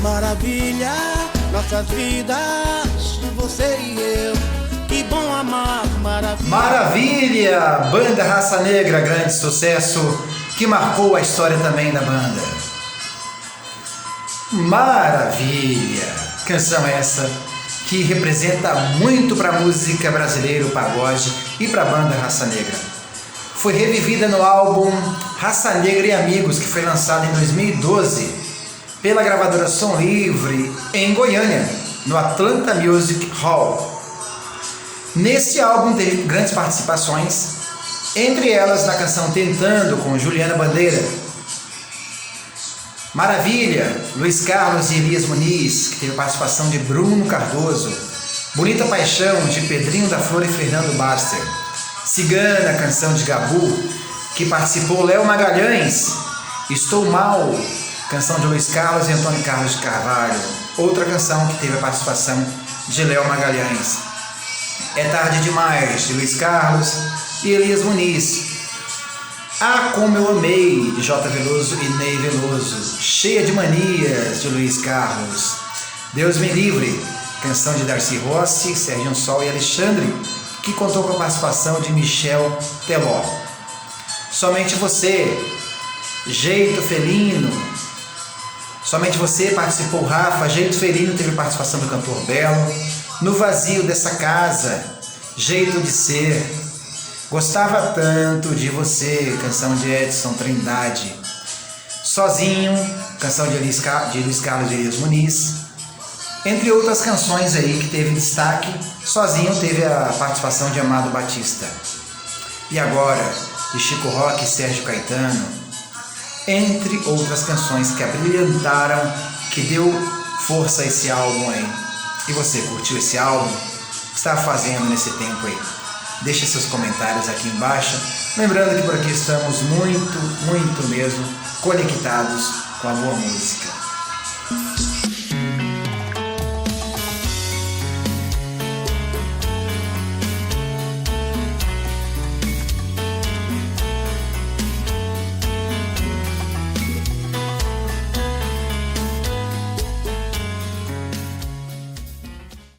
Maravilha, nossas vidas, você e eu. Que bom amar, maravilha. Maravilha! Banda Raça Negra, grande sucesso que marcou a história também da banda. Maravilha! Canção essa que representa muito para a música brasileira, o pagode e para a banda Raça Negra. Foi revivida no álbum Raça Negra e Amigos, que foi lançado em 2012 pela gravadora Som Livre em Goiânia, no Atlanta Music Hall. Nesse álbum teve grandes participações, entre elas na canção Tentando, com Juliana Bandeira. Maravilha, Luiz Carlos e Elias Muniz, que teve participação de Bruno Cardoso. Bonita Paixão, de Pedrinho da Flor e Fernando Baster. Cigana, canção de Gabu, que participou Léo Magalhães. Estou Mal, canção de Luiz Carlos e Antônio Carlos de Carvalho. Outra canção que teve a participação de Léo Magalhães. É Tarde Demais, de Luiz Carlos e Elias Muniz. Ah, Como Eu Amei, de J. Veloso e Ney Veloso. Cheia de Manias, de Luiz Carlos. Deus Me Livre, canção de Darcy Rossi, Sérgio Sol e Alexandre, que contou com a participação de Michel Teló. Somente Você, Jeito Felino. Somente Você participou Rafa, Jeito Felino teve participação do cantor Belo. No Vazio Dessa Casa, Jeito de Ser. Gostava Tanto de Você, canção de Edson Trindade. Sozinho, canção de Luiz Carlos e Elias Muniz. Entre outras canções aí que teve destaque, Sozinho teve a participação de Amado Batista. E Agora, de Chico Roque e Sérgio Caetano. Entre outras canções que abrilhantaram, que deu força a esse álbum aí. E você, curtiu esse álbum? O que estava fazendo nesse tempo aí? Deixe seus comentários aqui embaixo. Lembrando que por aqui estamos muito mesmo conectados com a boa música.